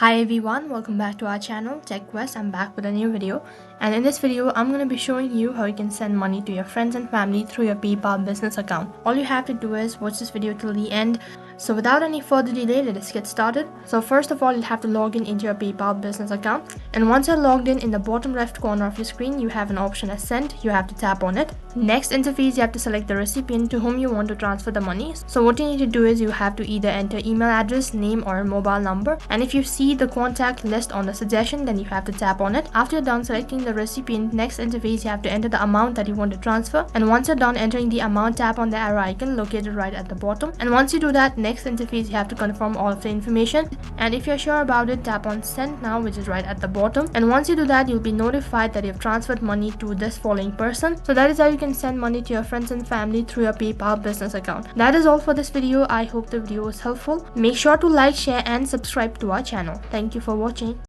Hi everyone, welcome back to our channel TechQuest. I'm back with a new video, and in this video I'm going to be showing you how you can send money to your friends and family through your PayPal business account. All you have to do is watch this video till the end. So without any further delay, let us get started. So first of all, you'll have to log in into your PayPal business account, and once you're logged in the bottom left corner of your screen you have an option as send. You have to tap on it. Next interface, you have to select the recipient to whom you want to transfer the money. So what you need to do is you have to either enter email address, name or mobile number, and if you see the contact list on the suggestion, then you have to tap on it. After you're done selecting the recipient, next interface you have to enter the amount that you want to transfer, and once you're done entering the amount, tap on the arrow icon located right at the bottom, and once you do that, next interface you have to confirm all of the information, and if you're sure about it, tap on send now, which is right at the bottom, and once you do that, you'll be notified that you've transferred money to this following person. So that is how you can send money to your friends and family through your PayPal business account. That is all for this video. I hope the video was helpful. Make sure to like, share and subscribe to our channel. Thank you for watching.